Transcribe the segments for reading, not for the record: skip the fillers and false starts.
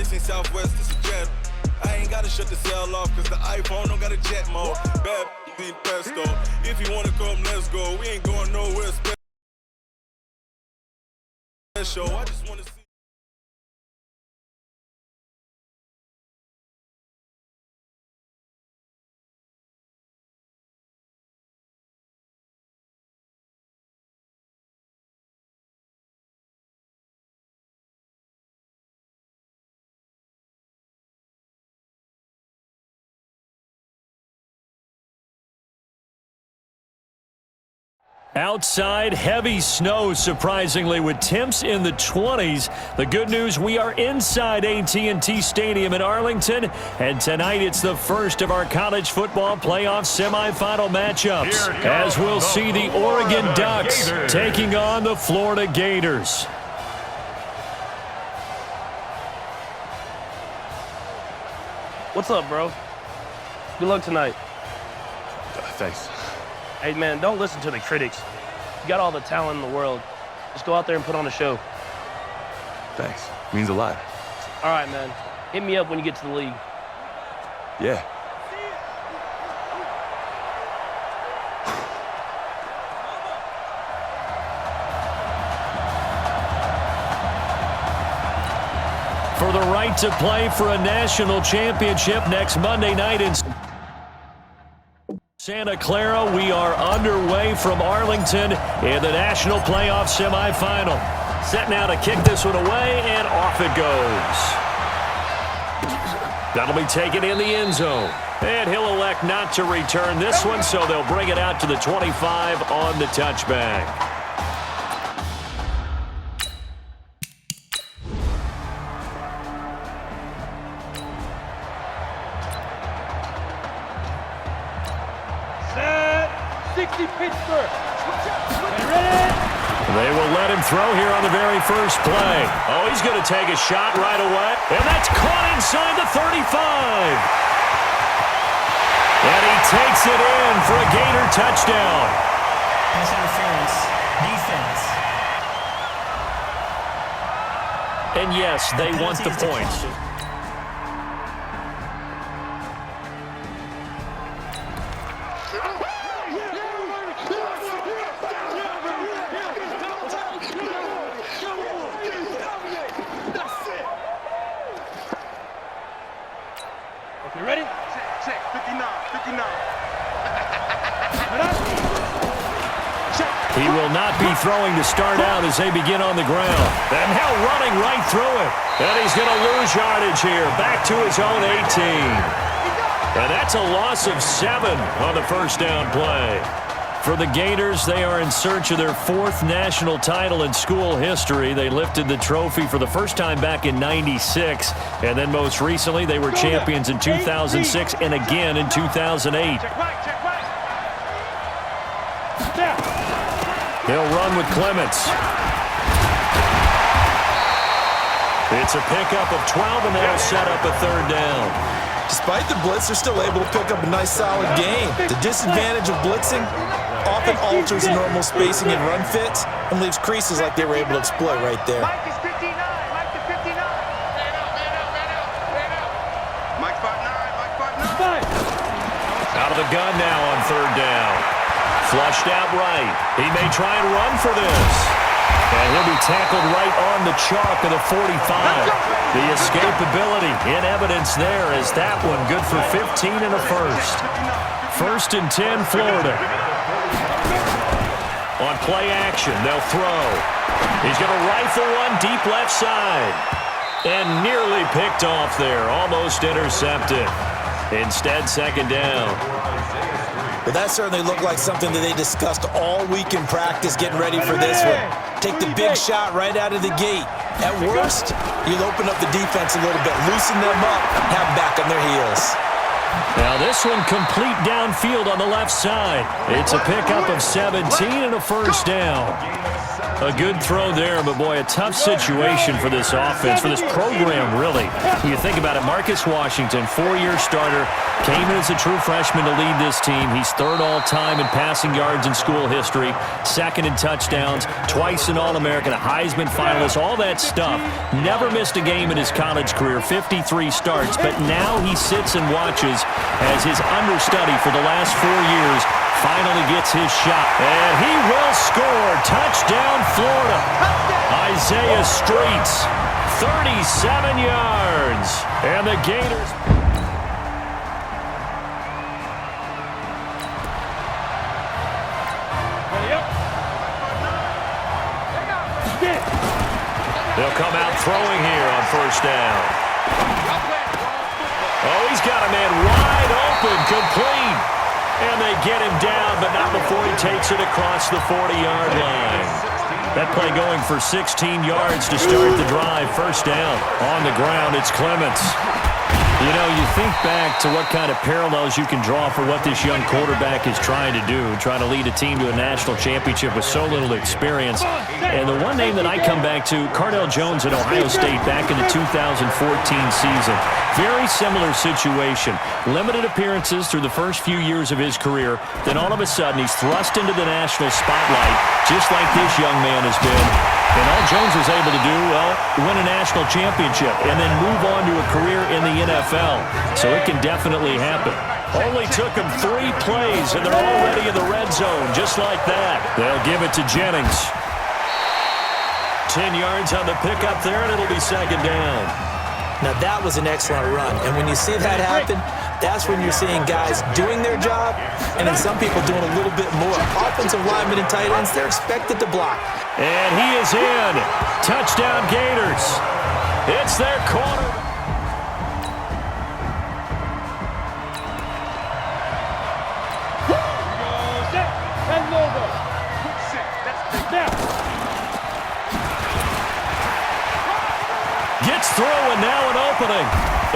this ain't Southwest, this is jet. I ain't gotta shut the cell off, cause the iPhone don't got a jet mode. Bad be pesto. If you wanna come, let's go. We ain't going nowhere special. I just wanna see. Outside, heavy snow, surprisingly, with temps in the 20s. The good news, we are inside AT&T Stadium in Arlington, and tonight it's the first of our college football playoff semifinal matchups, as we'll see the Oregon Ducks taking on the Florida Gators. What's up, bro? Good luck tonight. Thanks. Hey, man, don't listen to the critics. You got all the talent in the world. Just go out there and put on a show. Thanks. Means a lot. All right, man. Hit me up when you get to the league. Yeah. For the right to play for a national championship next Monday night in Santa Clara, we are underway from Arlington in the national playoff semifinal. Set now to kick this one away, and off it goes. That'll be taken in the end zone. And he'll elect not to return this one, so they'll bring it out to the 25 on the touchback. They will let him throw here on the very first play. Oh, he's going to take a shot right away. And that's caught inside the 35. And he takes it in for a Gator touchdown. Pass interference. Defense. And yes, they want the points. He will not be throwing to start out as they begin on the ground. And now running right through it. And he's going to lose yardage here. Back to his own 18. And that's a loss of 7 on the first down play. For the Gators, they are in search of their 4th national title in school history. They lifted the trophy for the first time back in '96. And then most recently, they were champions in 2006 and again in 2008. He'll run with Clements. It's a pickup of 12, and they'll set up a 3rd down. Despite the blitz, they're still able to pick up a nice, solid gain. The disadvantage of blitzing often alters the normal spacing and run fits and leaves creases like they were able to exploit right there. Mike is 59. Mike is 59. Mike 5'9". Out of the gun now on 3rd down. Flushed out right. He may try and run for this. And he'll be tackled right on the chalk of the 45. The escapability in evidence there as that one good for 15 and a first. 1st and 10, Florida. On play action, they'll throw. He's going to rifle one deep left side. And nearly picked off there. Almost intercepted. Instead, 2nd down. But that certainly looked like something that they discussed all week in practice getting ready for this one. Take the big shot right out of the gate. At worst, you'll open up the defense a little bit, loosen them up, have them back on their heels. Now this one complete downfield on the left side. It's a pickup of 17 and a first down. A good throw there, but boy, a tough situation for this offense, for this program, really. You think about it, Marcus Washington, 4-year starter, came in as a true freshman to lead this team. He's third all-time in passing yards in school history, second in touchdowns, twice an All-American, a Heisman finalist, all that stuff. Never missed a game in his college career, 53 starts, but now he sits and watches as his understudy for the last 4 years finally gets his shot. And he will score. Touchdown, Florida. Isaiah Streets, 37 yards. And the Gators... They'll come out throwing here on first down. Oh, he's got a man wide open, complete. And they get him down, but not before he takes it across the 40-yard line. That play going for 16 yards to start the drive. First down. On the ground, it's Clements. You know, you think back to what kind of parallels you can draw for what this young quarterback is trying to do, trying to lead a team to a national championship with so little experience. And the one name that I come back to, Cardell Jones at Ohio State back in the 2014 season. Very similar situation. Limited appearances through the first few years of his career. Then all of a sudden, he's thrust into the national spotlight, just like this young man has been. And all Jones was able to do, well, win a national championship and then move on to a career in the NFL. So it can definitely happen. Only took him 3 plays, and they're already in the red zone, just like that. They'll give it to Jennings. 10 yards on the pickup there, and it'll be second down. Now, that was an excellent run. And when you see that happen, that's when you're seeing guys doing their job and then some people doing a little bit more. Offensive linemen and tight ends, they're expected to block. And he is in. Touchdown, Gators. It's their corner. Gets through, and now an opening.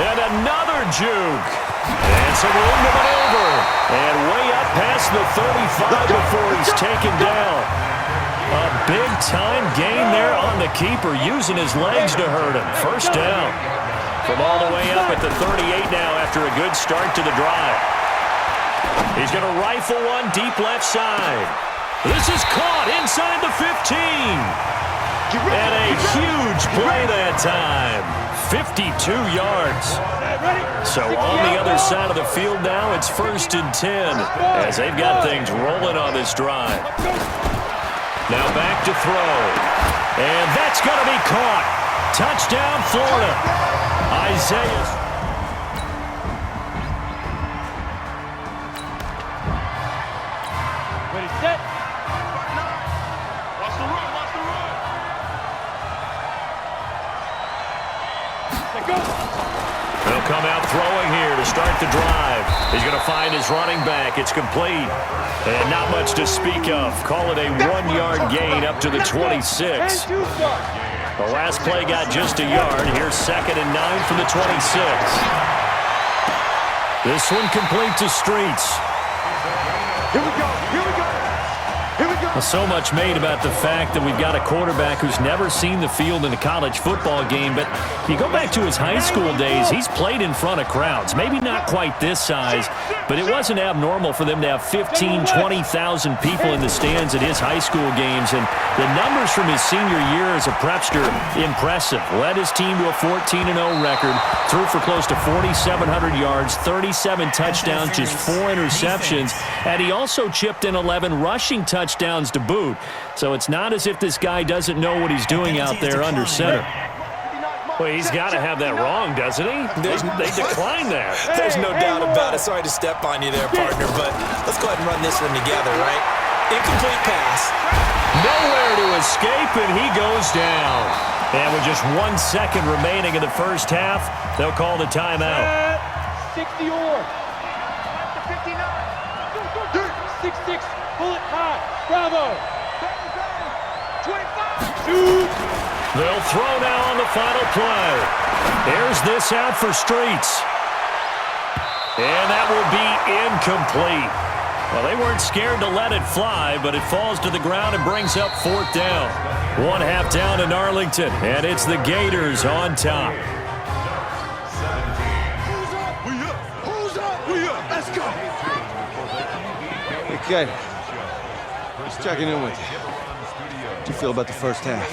And another juke. And some room to maneuver. And way up past the 35 before he's taken down. A big-time gain there on the keeper, using his legs to hurt him. First down. From all the way up at the 38 now after a good start to the drive. He's going to rifle one deep left side. This is caught inside the 15. And a huge play that time. 52 yards. So on the other side of the field now, it's 1st and 10 as they've got things rolling on this drive. Now back to throw. And that's going to be caught. Touchdown, Florida. Isaiah. Ready, set. They'll come out throwing here to start the drive. He's going to find his running back. It's complete. And not much to speak of. Call it a 1-yard gain up to the 26. The last play got just a yard. Here's 2nd and 9 from the 26. This one complete to Streets. Here we go. Here we go. Here we go. So much made about the fact that we've got a quarterback who's never seen the field in a college football game, but if you go back to his high school days, he's played in front of crowds. Maybe not quite this size, but it wasn't abnormal for them to have 15,000, 20,000 people in the stands at his high school games, and the numbers from his senior year as a prepster, impressive. Led his team to a 14-0 record, threw for close to 4,700 yards, 37 touchdowns, just 4 interceptions, and he also chipped in 11 rushing touchdowns to boot. So it's not as if this guy doesn't know what he's doing out there under center. Well, he's got to have that wrong, doesn't he? They declined that. There's no doubt about it. Sorry to step on you there, partner, but let's go ahead and run this one together, right? Incomplete pass. Nowhere to escape, and he goes down. And with just 1 second remaining in the first half, they'll call the timeout. 60 or 59. 6-6. Pull it high. Bravo. 25. Shoot. They'll throw now on the final play. There's this out for Streets. And that will be incomplete. Well, they weren't scared to let it fly, but it falls to the ground and brings up 4th down. 1/2 down in Arlington, and it's the Gators on top. Let's go. Hey, kid. Just checking in with you. How'd you feel about the first half?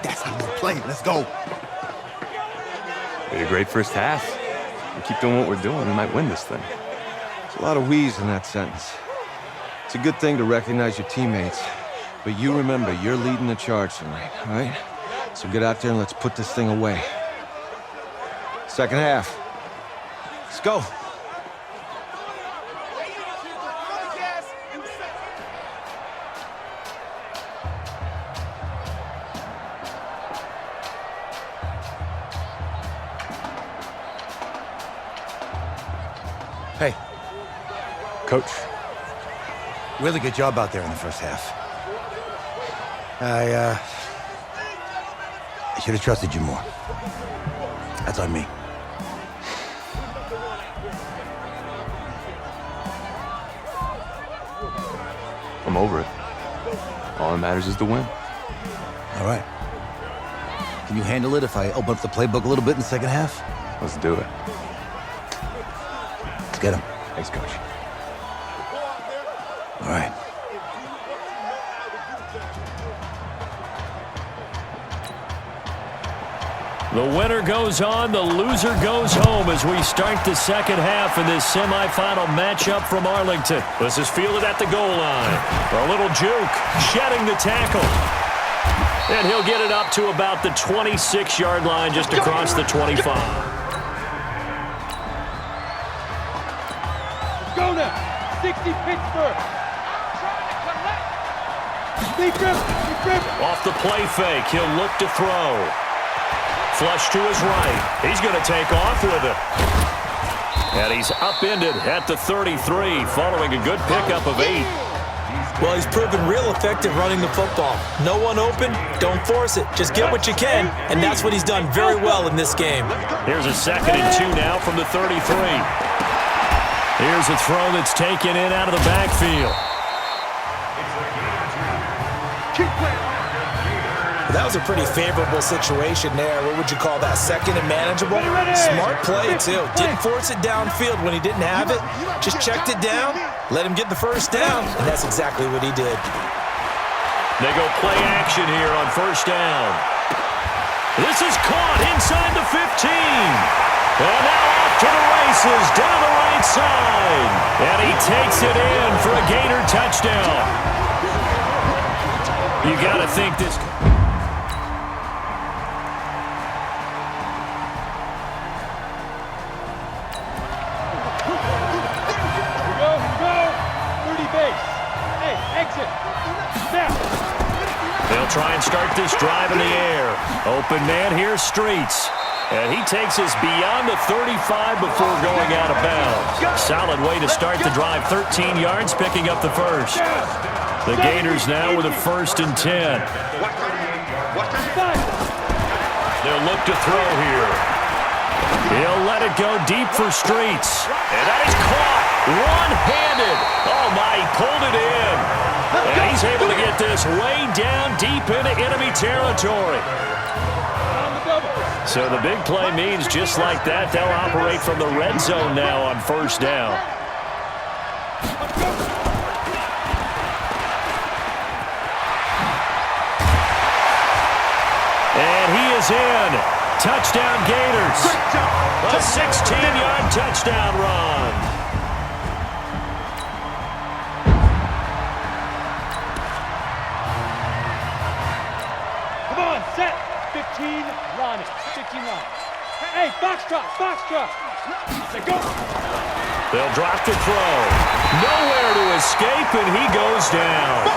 That's how we play. Let's go. We had a great first half. We keep doing what we're doing, we might win this thing. There's a lot of wheeze in that sentence. It's a good thing to recognize your teammates, but you remember, you're leading the charge tonight, all right? So get out there and let's put this thing away. Second half. Let's go. Hey, Coach, really good job out there in the first half. I should have trusted you more. That's on me. I'm over it. All that matters is the win. All right. Can you handle it if I open up the playbook a little bit in the second half? Let's do it. Let's get him. Thanks, Coach. All right. The winner goes on, the loser goes home as we start the second half in this semifinal matchup from Arlington. This is fielded at the goal line. A little juke, shedding the tackle. And he'll get it up to about the 26-yard line, just across the 25. Go now. 60 Pittsburgh. Deep grip. Off the play fake, he'll look to throw. Flush to his right. He's going to take off with it. And he's upended at the 33, following a good pickup of 8. Well, he's proven real effective running the football. No one open, don't force it. Just get what you can, and that's what he's done very well in this game. Here's a 2nd and 2 now from the 33. Here's a throw that's taken in out of the backfield. That was a pretty favorable situation there. What would you call that? 2nd and manageable? Smart play, too. Didn't force it downfield when he didn't have it. Just checked it down, let him get the first down, and that's exactly what he did. They go play action here on 1st down. This is caught inside the 15. And now off to the races down the right side. And he takes it in for a Gator touchdown. You got to think this... They'll try and start this drive in the air. Open man here, Streets. And he takes us beyond the 35 before going out of bounds. Solid way to start the drive. 13 yards, picking up the first. The Gators now with a 1st and 10. They'll look to throw here. He'll let it go deep for Streets. And that is caught one-handed. Oh, my, he pulled it in. And he's able to get this way down deep into enemy territory. So the big play means just like that, they'll operate from the red zone now on 1st down. And he is in. Touchdown Gators. A 16-yard touchdown run. Set, 15, line it, 15 line. Hey, box drop. Go. They'll drop the throw. Nowhere to escape, and he goes down.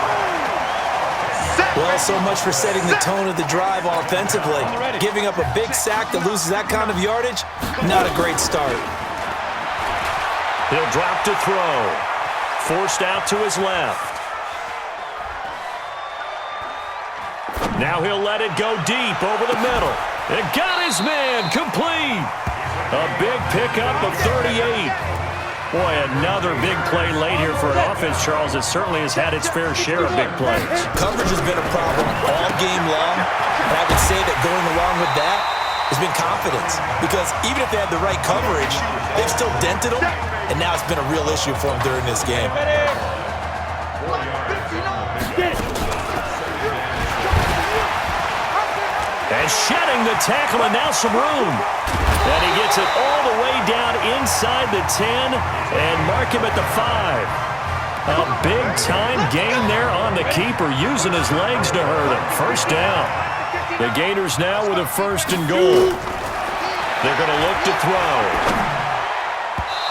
Well, so much for setting the tone of the drive offensively. Giving up a big sack that loses that kind of yardage, not a great start. He'll drop to throw. Forced out to his left. Now he'll let it go deep over the middle. And got his man complete. A big pickup of 38. Boy, another big play late here for an offense, Charles. It certainly has had its fair share of big plays. Coverage has been a problem all game long, and I would say that going along with that has been confidence. Because even if they had the right coverage, they've still dented them, and now it's been a real issue for them during this game. And shedding the tackle, and now some room. And he gets it all the way down inside the 10 and mark him at the 5. A big-time gain there on the keeper, using his legs to hurt him. First down. The Gators now with a 1st and goal. They're going to look to throw.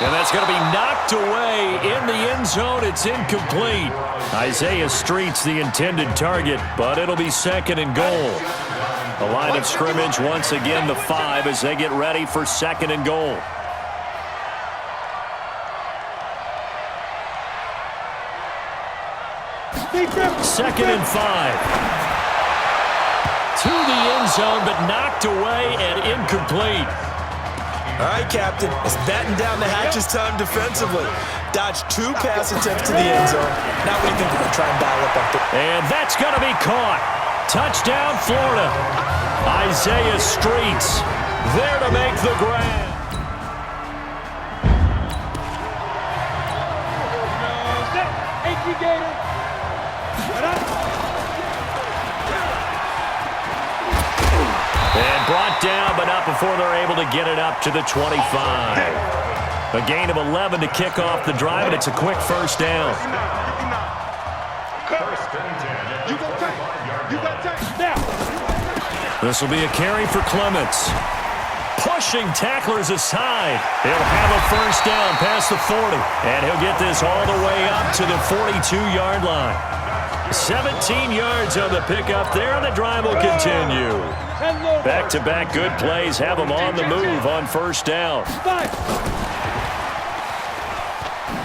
And that's going to be knocked away in the end zone. It's incomplete. Isaiah Street's the intended target, but it'll be 2nd and goal. The line of scrimmage, once again, the 5 as they get ready for 2nd and goal. Second and 5. To the end zone, but knocked away and incomplete. All right, Captain. It's batten down the hatches time defensively. Dodged 2 pass attempts to the end zone. Now we think they're going to try and dial up there. And that's going to be caught. Touchdown, Florida. Isaiah Streets there to make the grab. And brought down, but not before they're able to get it up to the 25. A gain of 11 to kick off the drive, and it's a quick first down. This will be a carry for Clements. Pushing tacklers aside. He'll have a first down past the 40. And he'll get this all the way up to the 42-yard line. 17 yards on the pickup there, and the drive will continue. Back-to-back good plays have him on the move on first down.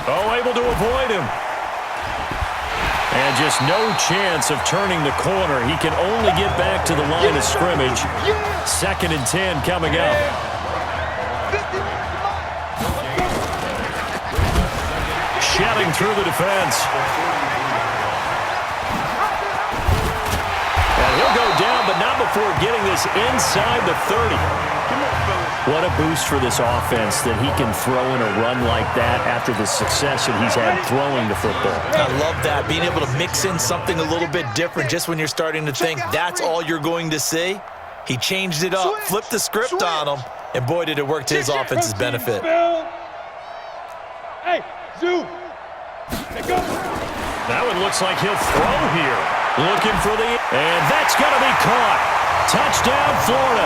Oh, able to avoid him. And just no chance of turning the corner. He can only get back to the line of scrimmage. 2nd and 10 coming up. Shedding through the defense. And he'll go down, but not before getting this inside the 30. What a boost for this offense that he can throw in a run like that after the success that he's had throwing the football. I love that, being able to mix in something a little bit different just when you're starting to think that's all you're going to see. He changed it up, flipped the script on him, and boy, did it work to his offense's benefit. Hey, Zoo. That one looks like he'll throw here. Looking for the... And that's going to be caught. Touchdown, Florida.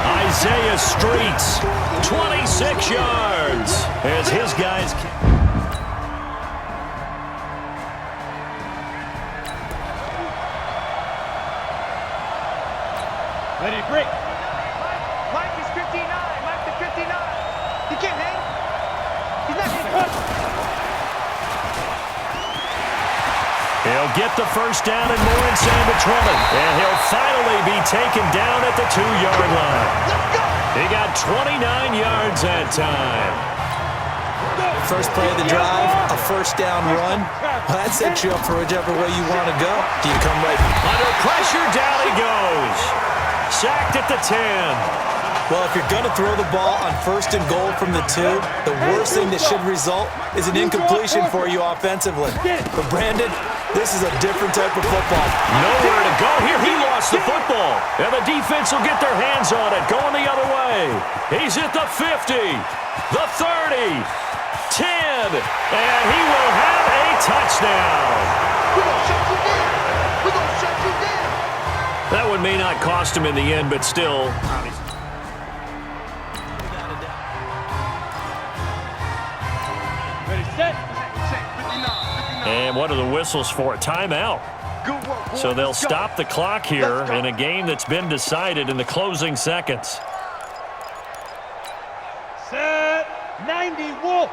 Isaiah Streets, 26 yards as his guys... Ready to break. Mike is 59. Mike is 59. He can't hang. He's not getting cut. He'll get the first down and more in San-Petron. And he'll finally be taken down at the 2-yard line. He got 29 yards that time. First play of the drive, a first down run. Well, that sets you up for whichever way you want to go. Do you come right under pressure? Down he goes. Sacked at the 10. Well, if you're going to throw the ball on 1st and goal from the 2, the worst thing that should result is an incompletion for you offensively. But Brandon, this is a different type of football. Nowhere to go here. He lost the football. And the defense will get their hands on it. Going the other way. He's at the 50, the 30, 10, and he will have a touchdown. We're going to shut you down. We're going to shut you down. That one may not cost him in the end, but still... And what are the whistles for? Timeout. So they'll stop the clock here in a game that's been decided in the closing seconds. Set 90 Wolf.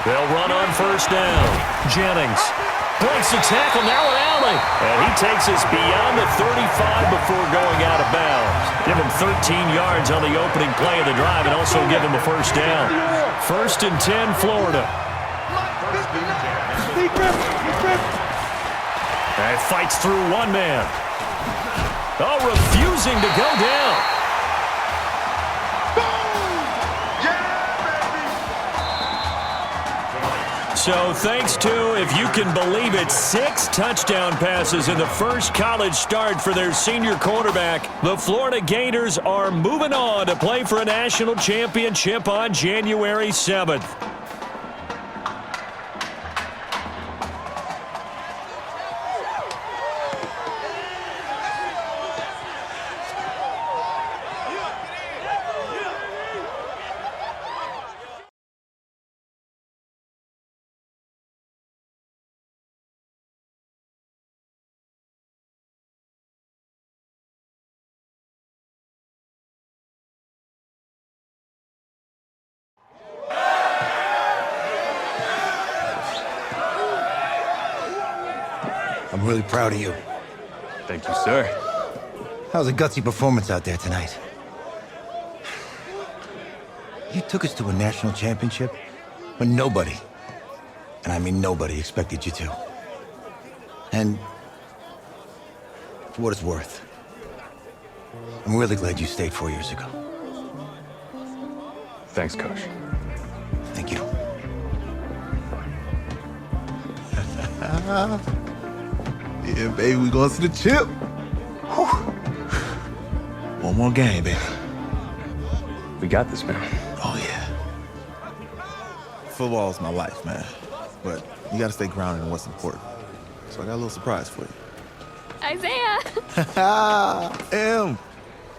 They'll run on first down. Jennings breaks the tackle, now an alley. And he takes us beyond the 35 before going out of of bounds. Give him 13 yards on the opening play of the drive and also give him a first down. 1st and 10, Florida. And fights through one man. Oh, refusing to go down. So thanks to, if you can believe it, 6 touchdown passes in the first college start for their senior quarterback, the Florida Gators are moving on to play for a national championship on January 7th. I'm really proud of you. Thank you, sir. That was a gutsy performance out there tonight. You took us to a national championship when nobody, and I mean nobody, expected you to. And for what it's worth, I'm really glad you stayed 4 years ago. Thanks, Coach. Thank you. Yeah, baby, we going to the chip. Whew. One more game, baby. We got this, man. Oh, yeah. Football is my life, man. But you got to stay grounded in what's important. So I got a little surprise for you. Isaiah! Em,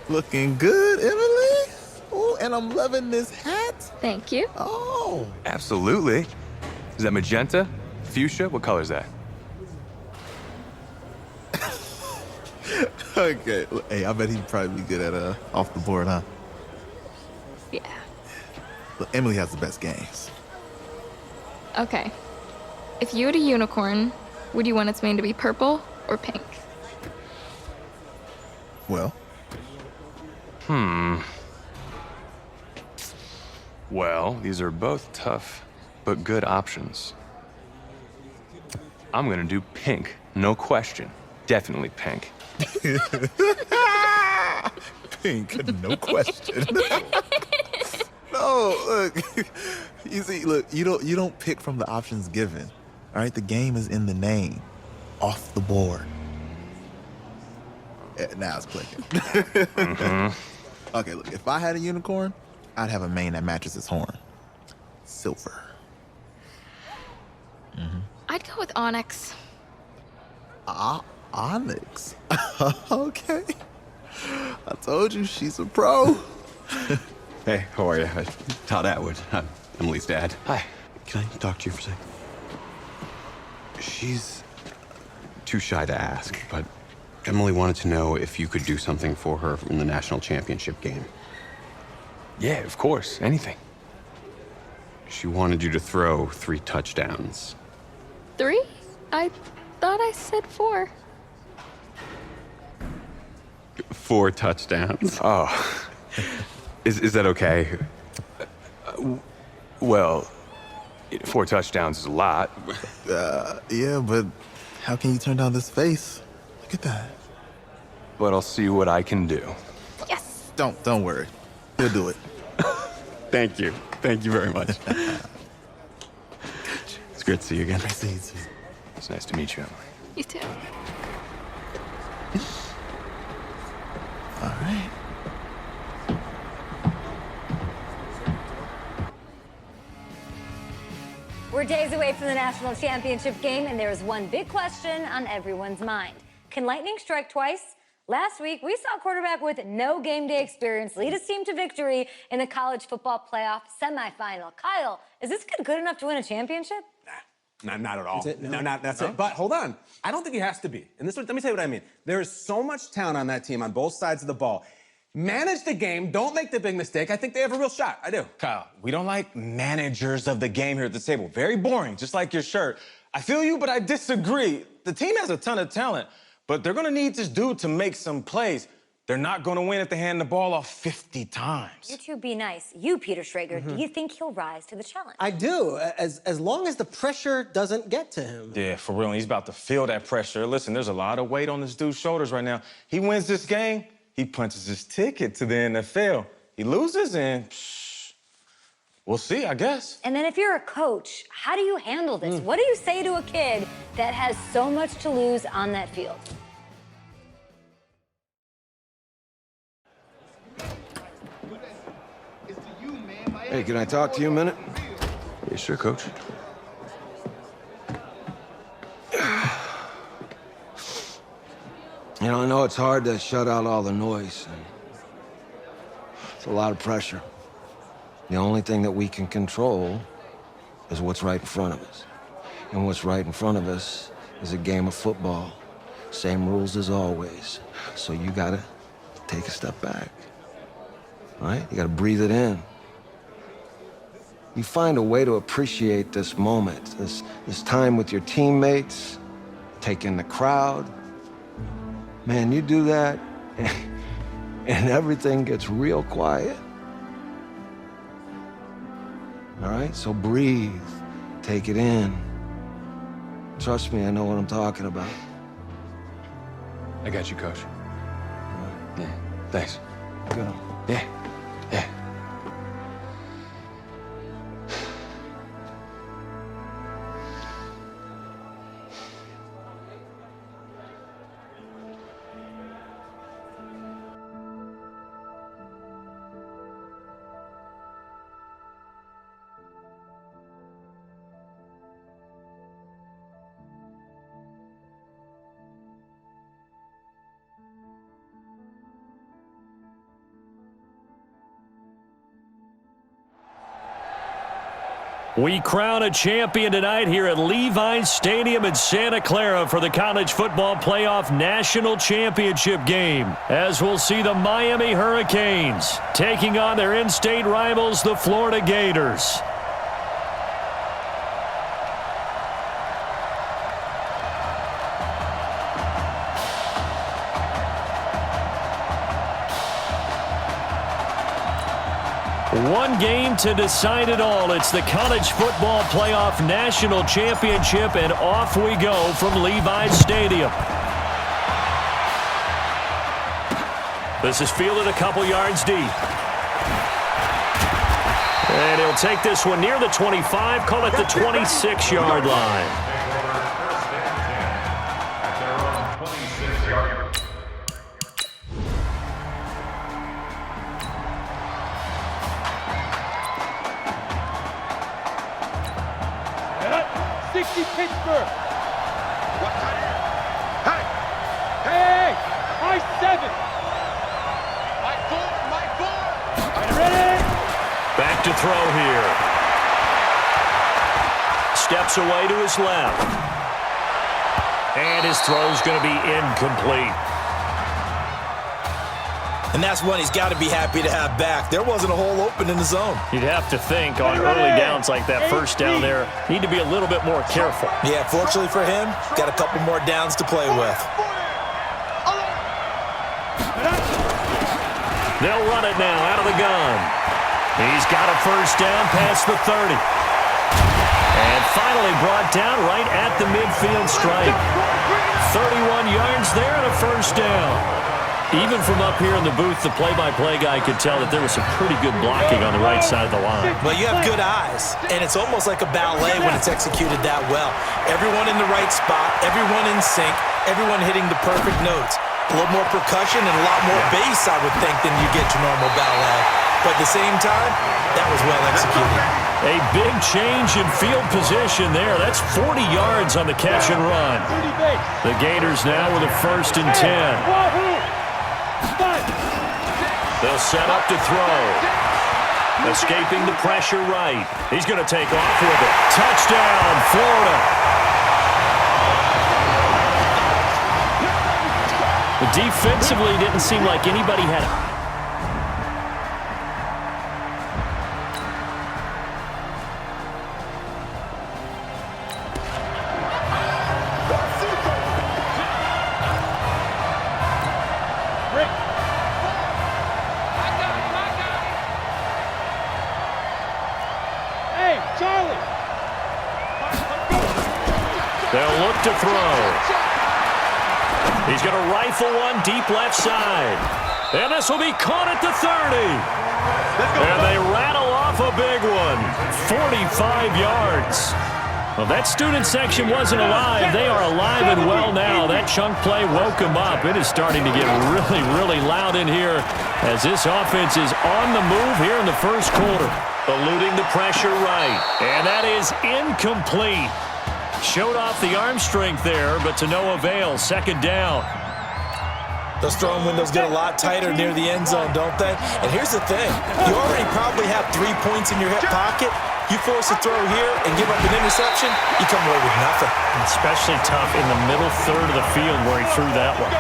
looking good, Emily. Oh, and I'm loving this hat. Thank you. Oh. Absolutely. Is that magenta? Fuchsia? What color is that? Okay. Hey, I bet he'd probably be good at off the board, huh? Yeah. Look, Emily has the best games. Okay. If you had a unicorn, would you want its mane to be purple or pink? Well? Well, these are both tough, but good options. I'm gonna do pink, no question. Definitely pink. Pink, no question. No, look. You see, look, you don't pick from the options given. All right, the game is in the name. Off the board. Now it's clicking. Okay, look, if I had a unicorn, I'd have a mane that matches its horn. Silver. I'd go with onyx. Onyx. Okay. I told you she's a pro. Hey, how are you? Todd Atwood. I'm Emily's dad. Hi. Can I talk to you for a second? She's too shy to ask, but Emily wanted to know if you could do something for her in the national championship game. Yeah, of course. Anything. She wanted you to throw 3 touchdowns. 3? I thought I said 4. 4 touchdowns. Oh. Is that okay? Well, 4 touchdowns is a lot. Yeah, but how can you turn down this face? Look at that. But I'll see what I can do. Yes! Don't worry. He'll do it. Thank you. Thank you very much. It's great to see you again. Nice to see you. It's nice to meet you, Emily. You too. All right. We're days away from the national championship game, and there is one big question on everyone's mind. Can lightning strike twice? Last week, we saw a quarterback with no game day experience lead his team to victory in the college football playoff semifinal. Kyle, is this kid good enough to win a championship? Nah, not at all. That's it? No, that's it. But hold on. I don't think he has to be. And let me tell you what I mean. There is so much talent on that team on both sides of the ball. Manage the game. Don't make the big mistake. I think they have a real shot. I do. Kyle, we don't like managers of the game here at the table. Very boring, just like your shirt. I feel you, but I disagree. The team has a ton of talent, but they're going to need this dude to make some plays. They're not going to win if they hand the ball off 50 times. You two be nice. You, Peter Schrager, do you think he'll rise to the challenge? I do, as long as the pressure doesn't get to him. Yeah, for real. He's about to feel that pressure. Listen, there's a lot of weight on this dude's shoulders right now. He wins this game, he punches his ticket to the NFL. He loses, and we'll see, I guess. And then if you're a coach, how do you handle this? What do you say to a kid that has so much to lose on that field? Hey, can I talk to you a minute? Yeah, sure, Coach. You know, I know it's hard to shut out all the noise. And it's a lot of pressure. The only thing that we can control is what's right in front of us. And what's right in front of us is a game of football. Same rules as always. So you gotta take a step back. All right? You gotta breathe it in. You find a way to appreciate this moment, this time with your teammates, take in the crowd. Man, you do that, and everything gets real quiet. All right, so breathe, take it in. Trust me, I know what I'm talking about. I got you, Coach. Yeah, thanks. Good. Yeah, yeah. We crown a champion tonight here at Levi's Stadium in Santa Clara for the College Football Playoff National Championship game, as we'll see the Miami Hurricanes taking on their in-state rivals, the Florida Gators. One game to decide it all. It's the College Football Playoff National Championship, and off we go from Levi's Stadium. This is fielded a couple yards deep. And he'll take this one near the 25, call it the 26-yard line. Pittsburgh. Hey, high 7. My four. Ready? Back to throw here. Steps away to his left. And his throw's going to be incomplete. And that's one he's got to be happy to have back. There wasn't a hole open in the zone. You'd have to think on early downs like that first down there, need to be a little bit more careful. Yeah, fortunately for him, got a couple more downs to play with. They'll run it now out of the gun. He's got a first down past the 30. And finally brought down right at the midfield stripe. 31 yards there and a first down. Even from up here in the booth, the play-by-play guy could tell that there was some pretty good blocking on the right side of the line. Well, you have good eyes, and it's almost like a ballet when it's executed that well. Everyone in the right spot, everyone in sync, everyone hitting the perfect notes. A little more percussion and a lot more bass, I would think, than you get to normal ballet. But at the same time, that was well executed. A big change in field position there. That's 40 yards on the catch and run. The Gators now with a 1st and 10. They'll set up to throw. Escaping the pressure right. He's going to take off with it. Touchdown, Florida. Defensively, didn't seem like anybody had it. to throw. He's going to rifle one deep left side. And this will be caught at the 30. And they rattle off a big one. 45 yards. Well, that student section wasn't alive. They are alive and well now. That chunk play woke them up. It is starting to get really, really loud in here as this offense is on the move here in the first quarter. Eluding the pressure right. And that is incomplete. Showed off the arm strength there, but to no avail. Second down. Those throwing windows get a lot tighter near the end zone, don't they? And here's the thing. You already probably have 3 points in your hip pocket. You force a throw here and give up an interception, you come away with nothing. Especially tough in the middle third of the field where he threw that one.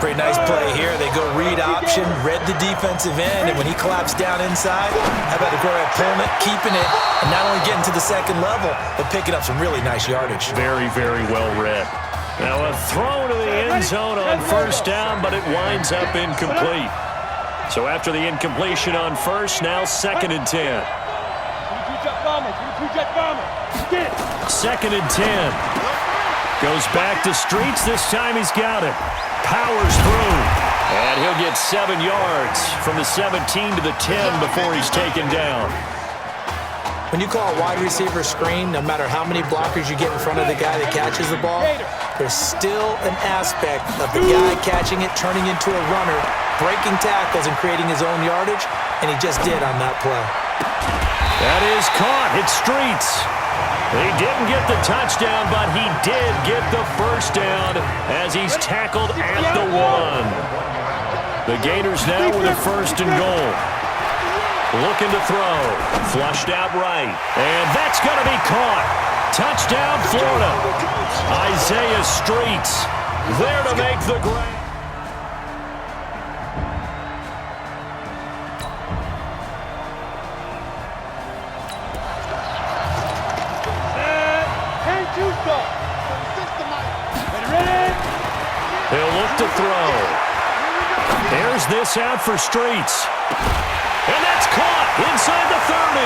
Pretty nice play here. They go read option, read the defensive end, and when he collapsed down inside, how about the quarterback pulling it, keeping it, and not only getting to the second level, but picking up some really nice yardage. Very, very well read. Now a throw to the end zone on first down, but it winds up incomplete. So after the incompletion on first, now 2nd and 10. 2nd and 10. Goes back to Streets. This time he's got it. Powers through. And he'll get 7 yards from the 17 to the 10 before he's taken down. When you call a wide receiver screen, no matter how many blockers you get in front of the guy that catches the ball, there's still an aspect of the guy catching it, turning into a runner, breaking tackles and creating his own yardage, and he just did on that play. That is caught. It's Streets. He didn't get the touchdown, but he did get the first down as he's tackled at the 1. The Gators now with a 1st and goal. Looking to throw. Flushed out right. And that's going to be caught. Touchdown, Florida. Isaiah Streets there to make the grab. He'll look to throw. There's this out for Streets. And that's caught inside the 30.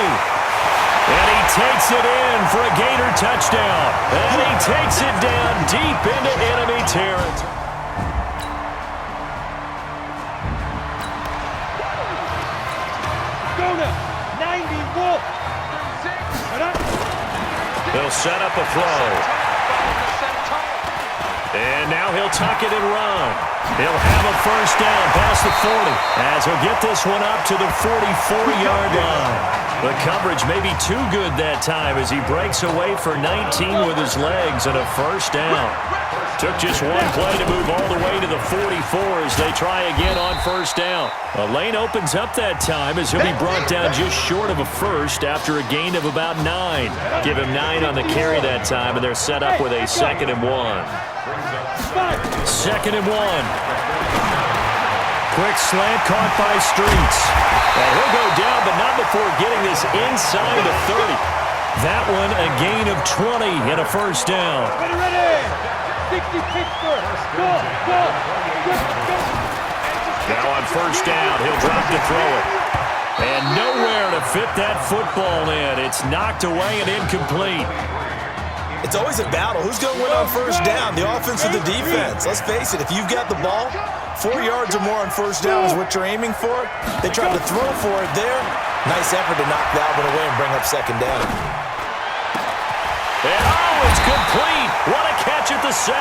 And he takes it in for a Gator touchdown. And he takes it down deep into enemy territory. Go now. 90 Wolf. They'll set up a throw. And now he'll tuck it and run. He'll have a first down past the 40 as he'll get this one up to the 44-yard line. The coverage may be too good that time as he breaks away for 19 with his legs and a first down. Took just one play to move all the way to the 44 as they try again on first down. A lane opens up that time as he'll be brought down just short of a first after a gain of about 9. Give him 9 on the carry that time, and they're set up with a 2nd and 1. 2nd and 1. Quick slant caught by Streets. And he'll go down, but not before getting this inside the 30. That one a gain of 20 and a first down. Ready. 60 Pittsburgh. Go. Now on first down, he'll drop to throw it. And nowhere to fit that football in. It's knocked away and incomplete. It's always a battle. Who's going to win on first down, the offense or the defense? Let's face it, if you've got the ball, 4 yards or more on first down is what you're aiming for. They tried to throw for it there. Nice effort to knock that one away and bring up 2nd down. And it's complete. What a catch at the 7.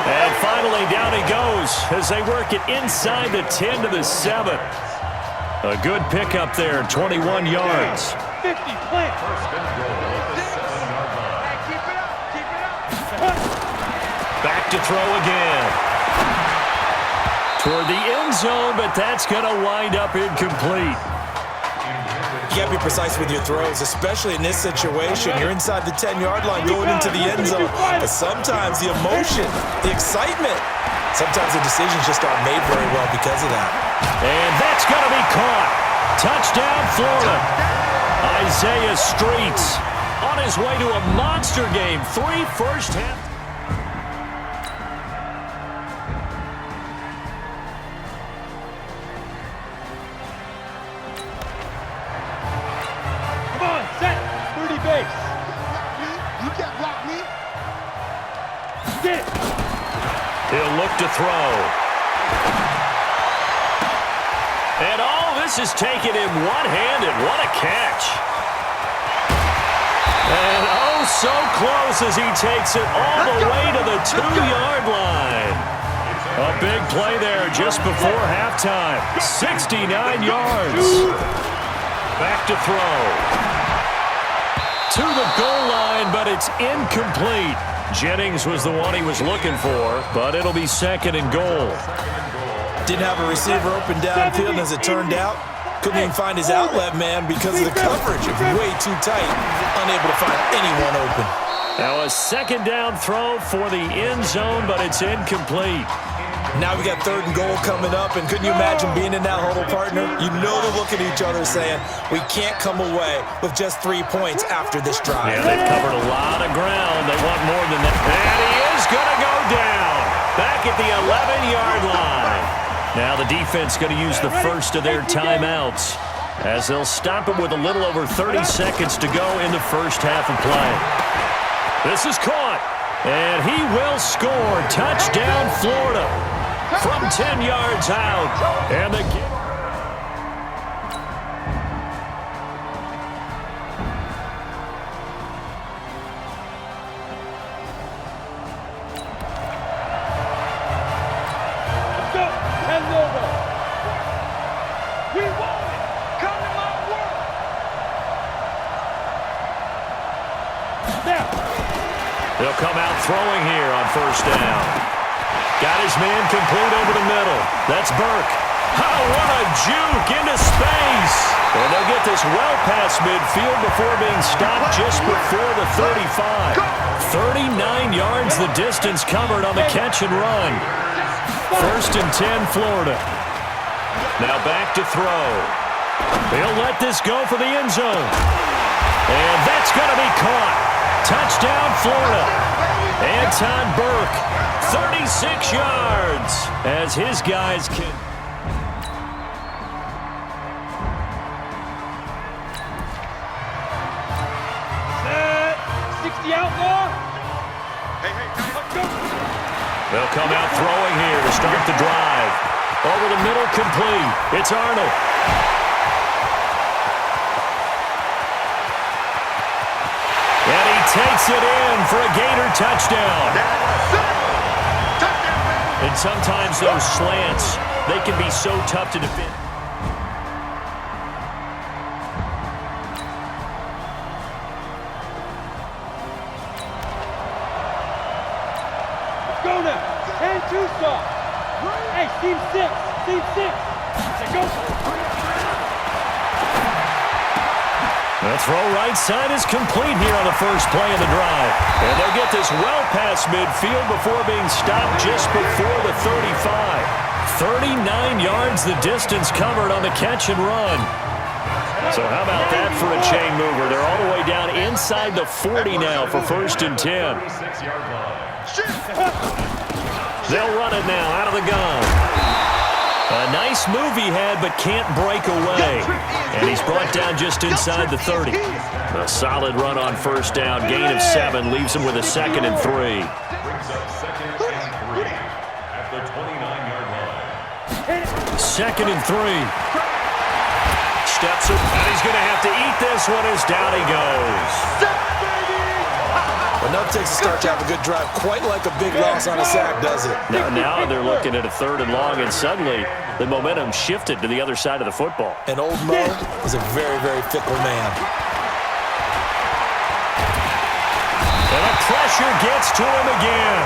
And finally down he goes as they work it inside the 10 to the 7. A good pickup there, 21 yards. 50, plant. Back to throw again. Toward the end zone, but that's going to wind up incomplete. You got to be precise with your throws, especially in this situation. You're inside the 10-yard line going into the end zone. But sometimes the emotion, the excitement, sometimes the decisions just aren't made very well because of that. And that's going to be caught. Touchdown, Florida. Isaiah Streets on his way to a monster game. 3 first half. Come on, set. 30 base. You can't block me. to throw. And all this is taken in one-handed. What a catch. And oh, so close as he takes it all the way to the 2-yard line. A big play there just before halftime. 69 yards. Back to throw. To the goal line, but it's incomplete. Jennings was the one he was looking for, but it'll be 2nd and goal. Didn't have a receiver open downfield, and as it turned out, couldn't even find his outlet man because of the coverage. It's way too tight, unable to find anyone open. Now a 2nd down throw for the end zone, but it's incomplete. Now we got 3rd and goal coming up, and couldn't you imagine being in that huddle, partner? You know they're looking at each other saying, we can't come away with just 3 points after this drive. Yeah, they've covered a lot of ground. They want more than that. And he is going to go down. Back at the 11-yard line. Now the defense going to use the first of their timeouts as they'll stop it with a little over 30 seconds to go in the first half of play. This is caught, and he will score. Touchdown, Florida, from 10 yards out. And the They'll come out throwing here on 1st down. Got his man complete over the middle. That's Burke. Oh, what a juke into space. And they'll get this well past midfield before being stopped just before the 35. 39 yards the distance covered on the catch and run. 1st and 10, Florida. Now back to throw. They'll let this go for the end zone. And that's going to be caught. Touchdown, Florida. Anton Burke, 36 yards, as his guys can. Set. 60 outlaw. They'll come out throwing here to start the drive. Over the middle, complete. It's Arnold. And he takes it in for a Gator touchdown. And sometimes those slants, they can be so tough to defend. Let's go now. 10-2 stop. Hey, team 6. Team 6. Let's go. The throw right side is complete here on the first play of the drive. And they'll get this well past midfield before being stopped just before the 35. 39 yards the distance covered on the catch and run. So how about that for a chain mover? They're all the way down inside the 40 now for 1st and 10. They'll run it now out of the gun. A nice move he had, but can't break away. And he's brought down just inside the 30. A solid run on 1st down. Gain of 7 leaves him with a 2nd and 3. At the 29-yard line. 2nd and 3. Steps up, and he's going to have to eat this one as down he goes. Enough takes a start to have a good drive. Quite like a big loss on a sack, does it? Now they're looking at a 3rd and long, and suddenly the momentum shifted to the other side of the football. And old Mo is a very, very fickle man. And the pressure gets to him again.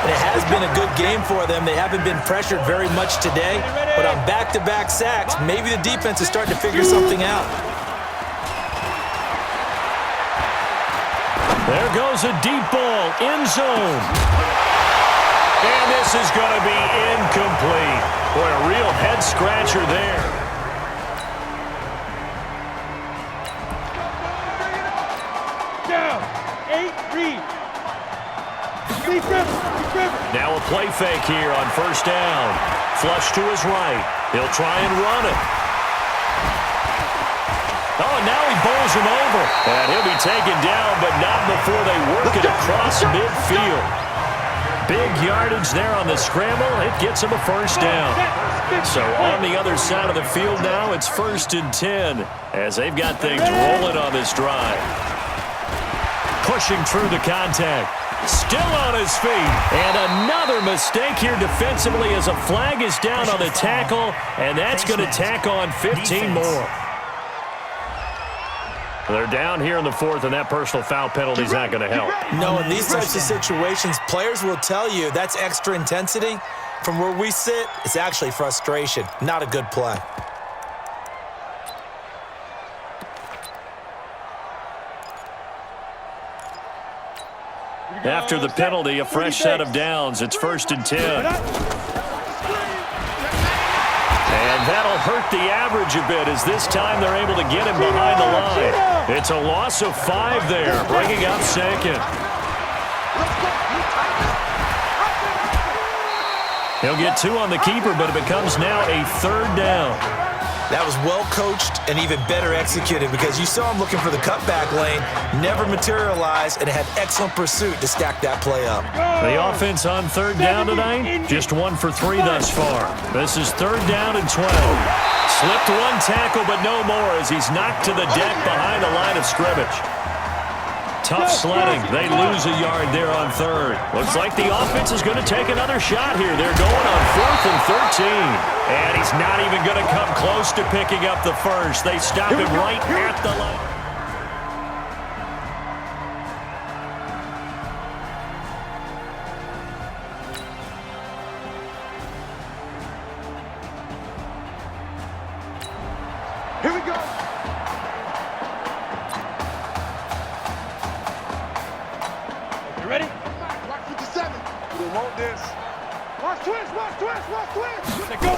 And it has been a good game for them. They haven't been pressured very much today, but on back-to-back sacks, maybe the defense is starting to figure something out. There goes a deep ball, end zone. And this is going to be incomplete. Boy, a real head-scratcher there. Down. 8, read. Now a play fake here on 1st down. Flush to his right. He'll try and run it. Oh, now he bowls him over. And he'll be taken down, but not before they work it across midfield. Big yardage there on the scramble. It gets him a first down. So on the other side of the field now, it's 1st and 10 as they've got things rolling on this drive. Pushing through the contact. Still on his feet. And another mistake here defensively as a flag is down on the tackle, and that's going to tack on 15 more. They're down here in the 4th, and that personal foul penalty is not going to help. No, in these types of situations, players will tell you that's extra intensity. From where we sit, it's actually frustration. Not a good play. After the penalty, a fresh set of downs. It's 1st and 10. And that'll hurt the average a bit as this time they're able to get him behind the line. It's a loss of 5 there, bringing up 2nd. He'll get 2 on the keeper, but it becomes now a 3rd down. That was well coached and even better executed because you saw him looking for the cutback lane, never materialized, and had excellent pursuit to stack that play up. The offense on 3rd down tonight, just 1 for 3 thus far. This is 3rd down and 12. Slipped 1 tackle, but no more as he's knocked to the deck behind the line of scrimmage. Tough sledding. They lose a yard there on 3rd. Looks like the offense is going to take another shot here. They're going on 4th and 13. And he's not even going to come close to picking up the first. They stop him right at the line. Here we go. You ready? Watch 57. We want this. Watch twist, watch twist, watch twist. Let go.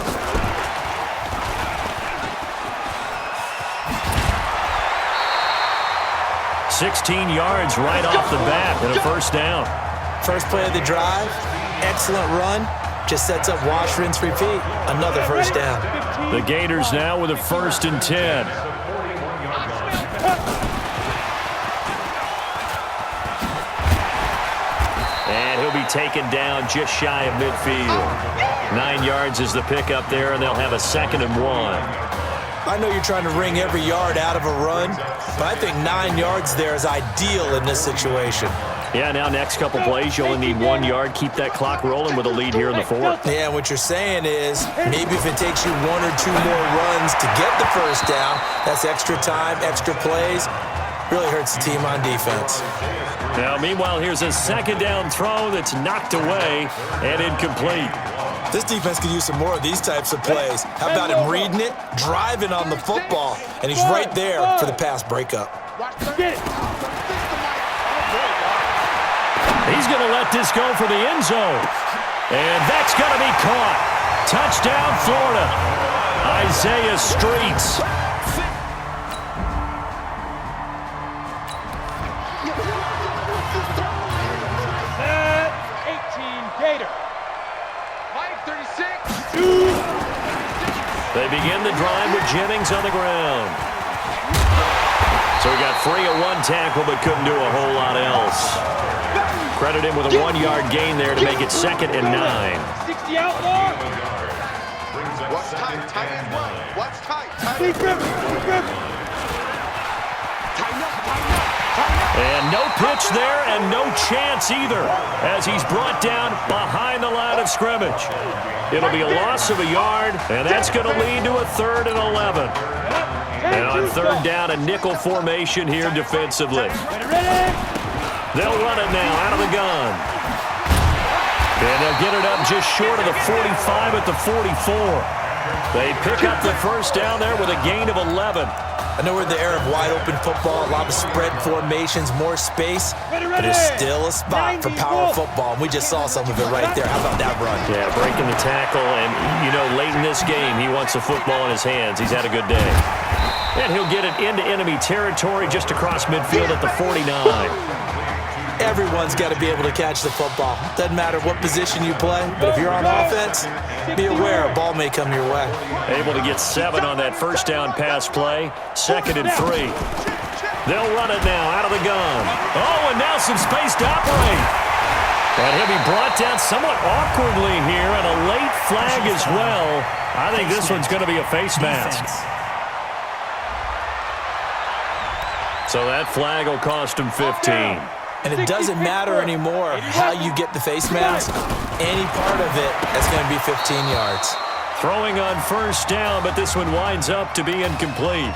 16 yards right off the bat and a first down. First play of the drive, excellent run. Just sets up wash, rinse, repeat. Another first down. The Gators now with a 1st and 10. And he'll be taken down just shy of midfield. 9 yards is the pickup there, and they'll have a 2nd and 1. I know you're trying to wring every yard out of a run, but I think 9 yards there is ideal in this situation. Yeah, now next couple plays, you only need 1 yard. Keep that clock rolling with a lead here in the 4th. Yeah, what you're saying is maybe if it takes you 1 or 2 more runs to get the first down, that's extra time, extra plays. Really hurts the team on defense. Now, meanwhile, here's a 2nd down throw that's knocked away and incomplete. This defense could use some more of these types of plays. How about him reading it, driving on the football, and he's right there for the pass breakup. He's going to let this go for the end zone. And that's going to be caught. Touchdown, Florida. Isaiah Streets. Set 18 Gator. Mike 36. They begin the drive with Jennings on the ground. So he got free of 1 tackle but couldn't do a whole lot else. Credit him with a 1-yard gain there to make it 2nd and 9. 60 outlaw. Watch tight, tight as well. Watch tight, tight. Deep grip, deep grip. Tighten up, tighten up, tighten up. And no pitch there and no chance either as he's brought down behind the line of scrimmage. It'll be a loss of a yard, and that's going to lead to a 3rd and 11. And on 3rd down, a nickel formation here defensively. They'll run it now out of the gun. And they'll get it up just short of the 45 at the 44. They pick up the first down there with a gain of 11. I know we're in the era of wide-open football, a lot of spread formations, more space, but there's still a spot for power football, and we just saw some of it right there. How about that run? Yeah, breaking the tackle, and, you know, late in this game, he wants the football in his hands. He's had a good day. And he'll get it into enemy territory just across midfield at the 49. Everyone's got to be able to catch the football. Doesn't matter what position you play, but if you're on offense, be aware a ball may come your way. Able to get 7 on that first down pass play. 2nd and 3. They'll run it now out of the gun. Oh, and now some space to operate. And he'll be brought down somewhat awkwardly here, and a late flag as well. I think this one's going to be a face mask. So that flag will cost him 15. And it doesn't matter anymore how you get the face mask. Any part of it, that's going to be 15 yards. Throwing on first down, but this one winds up to be incomplete.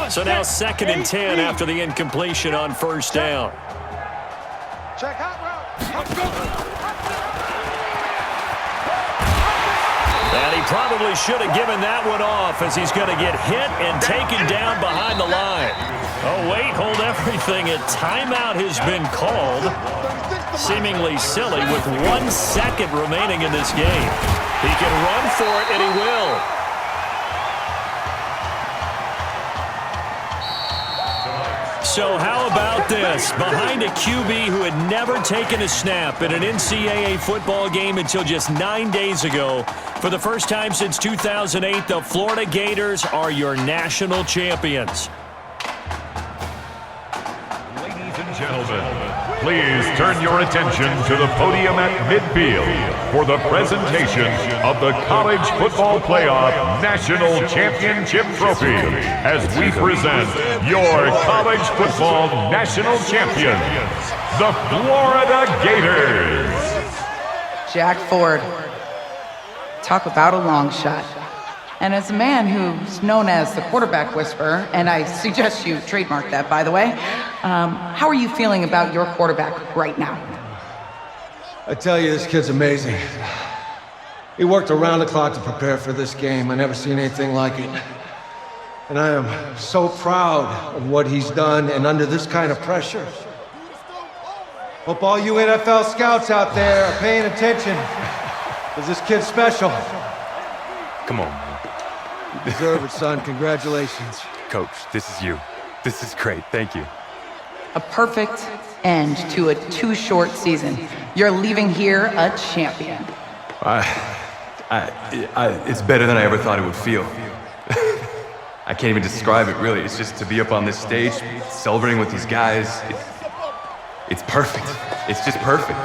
So now 2nd and 10 after the incompletion on first down. Check out route. And he probably should have given that one off as he's going to get hit and taken down behind the line. Oh, wait, hold everything. A timeout has been called. Seemingly silly with 1 second remaining in this game. He can run for it, and he will. So how about this? Behind a QB who had never taken a snap in an NCAA football game until just 9 days ago, for the first time since 2008, the Florida Gators are your national champions. Ladies and gentlemen, please turn your attention to the podium at midfield for the presentation of the College Football Playoff National Championship Trophy as we present your college football national champions, the Florida Gators. Jack Ford. Talk about a long shot. And as a man who's known as the quarterback whisperer, and I suggest you trademark that, by the way, how are you feeling about your quarterback right now? I tell you, this kid's amazing. He worked around the clock to prepare for this game. I never seen anything like it. And I am so proud of what he's done, and under this kind of pressure. Hope all you NFL scouts out there are paying attention, because this kid's special. Come on, man. You deserve it, son. Congratulations. Coach, this is you. This is great. Thank you. A perfect end to a too short season. You're leaving here a champion. It's better than I ever thought it would feel. I can't even describe it, really. It's just to be up on this stage, celebrating with these guys. It's perfect. It's just perfect.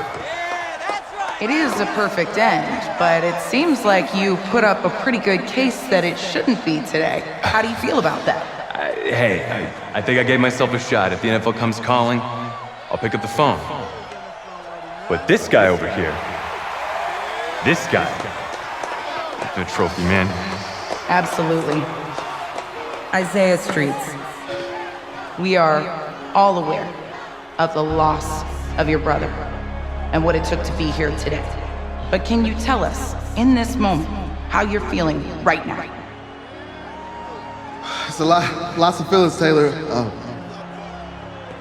It is a perfect end, but it seems like you put up a pretty good case that it shouldn't be today. How do you feel about that? I think I gave myself a shot. If the NFL comes calling, I'll pick up the phone. But this guy over here, this guy, the trophy, man. Absolutely. Isaiah Streets, we are all aware of the loss of your brother and what it took to be here today. But can you tell us, in this moment, how you're feeling right now? It's lots of feelings, Taylor.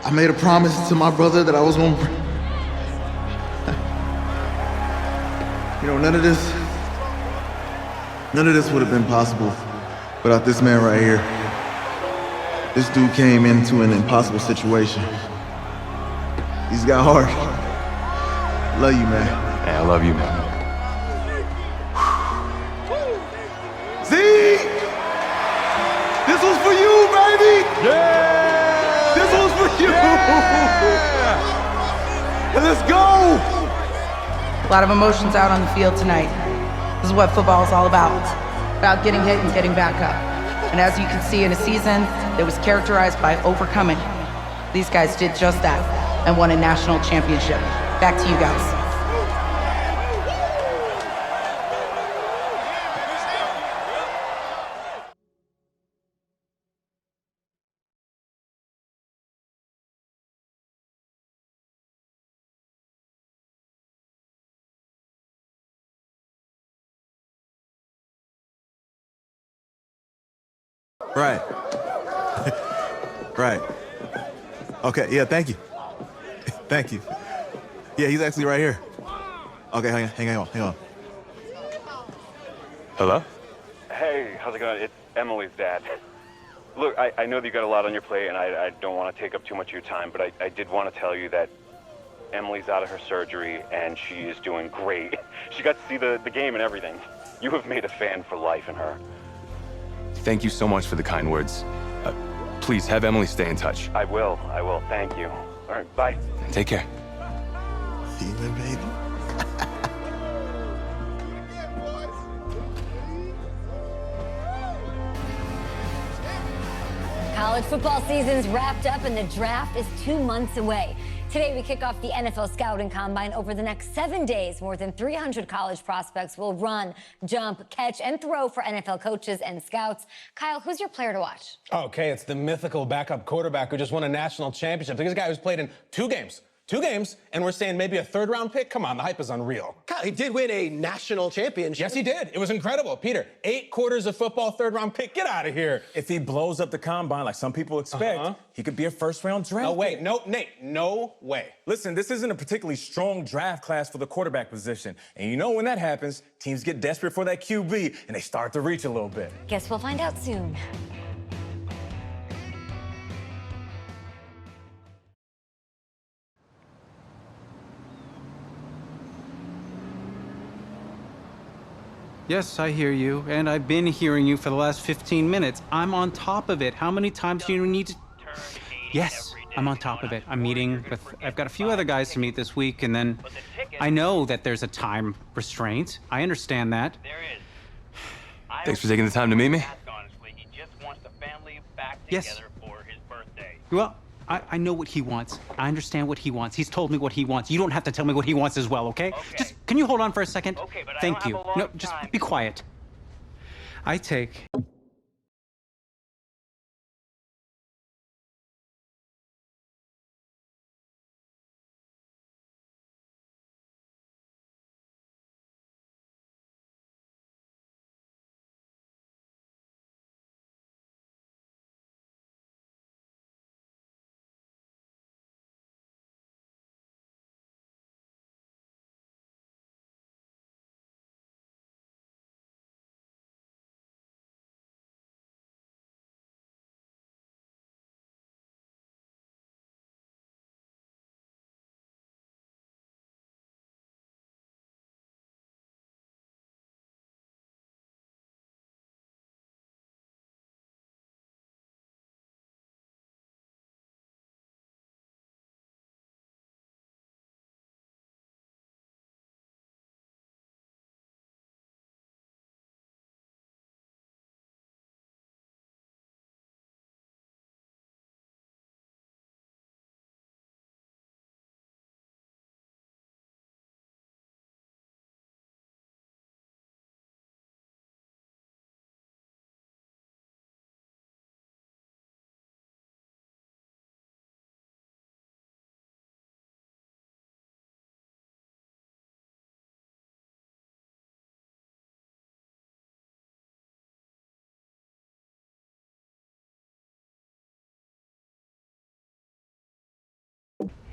I made a promise to my brother that I was going to... none of this would have been possible without this man right here. This dude came into an impossible situation. He's got heart. Love you, man. Hey, I love you, man. See? This was for you, baby! Yeah! This was for you! Yeah! And let's go! A lot of emotions out on the field tonight. This is what football is all about getting hit and getting back up. And as you can see, in a season that was characterized by overcoming, these guys did just that and won a national championship. Back to you guys. Right. Right. Okay, yeah, thank you. Thank you. Yeah, he's actually right here. Okay, hang on. Hello? Hey, how's it going? It's Emily's dad. Look, I know that you got a lot on your plate, and I don't want to take up too much of your time, but I did want to tell you that Emily's out of her surgery, and she is doing great. She got to see the game and everything. You have made a fan for life in her. Thank you so much for the kind words. Please have Emily stay in touch. I will. Thank you. All right, bye. Take care. Even, baby. College football season's wrapped up and the draft is 2 months away. Today, we kick off the NFL Scouting Combine. Over the next 7 days, more than 300 college prospects will run, jump, catch, and throw for NFL coaches and scouts. Kyle, who's your player to watch? Okay, it's the mythical backup quarterback who just won a national championship. This guy who's played in 2 games, and we're saying maybe a 3rd-round pick? Come on, the hype is unreal. Kyle, he did win a national championship. Yes, he did. It was incredible. Peter, 8 quarters of football, 3rd-round pick. Get out of here. If he blows up the combine like some people expect, he could be a 1st-round draft No way. pick. No, Nate, no way. Listen, this isn't a particularly strong draft class for the quarterback position. And you know when that happens, teams get desperate for that QB, and they start to reach a little bit. Guess we'll find out soon. Yes, I hear you, and I've been hearing you for the last 15 minutes. I'm on top of it. How many times do you need to... Yes, I'm on top of it. I'm meeting with... I've got a few other guys to meet this week, and then I know that there's a time restraint. I understand that. Thanks for taking the time to meet me. Yes. Well, I know what he wants. I understand what he wants. He's told me what he wants. You don't have to tell me what he wants as well, okay? Just, can you hold on for a second? Okay, but Thank you. I don't have a No, long just time. be quiet. I take...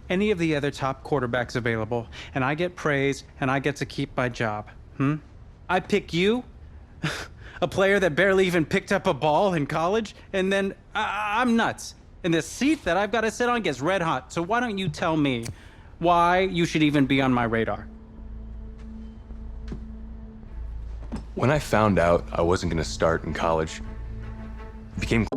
Any of the other top quarterbacks available, and I get praise, and I get to keep my job. I pick you, a player that barely even picked up a ball in college, and then I'm nuts. And the seat that I've got to sit on gets red hot. So why don't you tell me why you should even be on my radar? When I found out I wasn't going to start in college, it became